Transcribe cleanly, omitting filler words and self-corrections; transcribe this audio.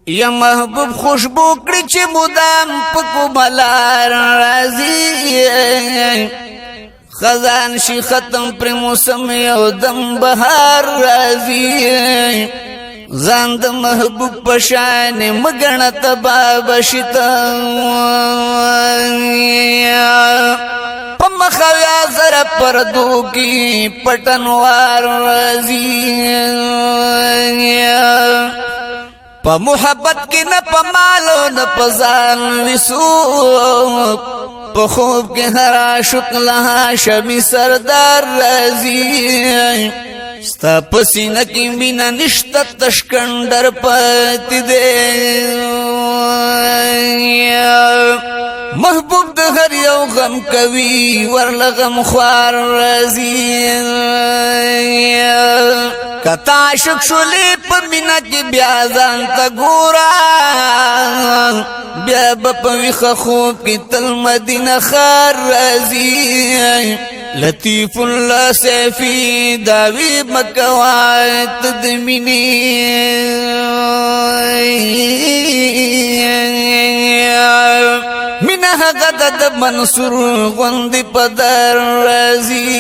یا محبوب خوشبو کړي چې مدام پکو بلار راځي خزان شي ختم پر موسم یو دم بهار راځي ځان د محبوب پشان مګنه تبا بشتا پمخویا زر پردو کی پټنوار راځي پا محبت کی نا پا مالو نا پا زان وسو پا خوب کی ہرا شکلہا شمی سردار رازی ستا پسینہ کی مینا نشتا تشکندر پاتی دے محبوب د هر یو غم کوي ورله غم خوار رازي کتا عاشق شولې په مینا کې بیا ځان ته ګورا بیا به په ویښه خوب کې تل مدینه ښار راځي لطیف الله سیفي داوی مکوا ته د مینې مینا هغه د منصور غوندې په در راځي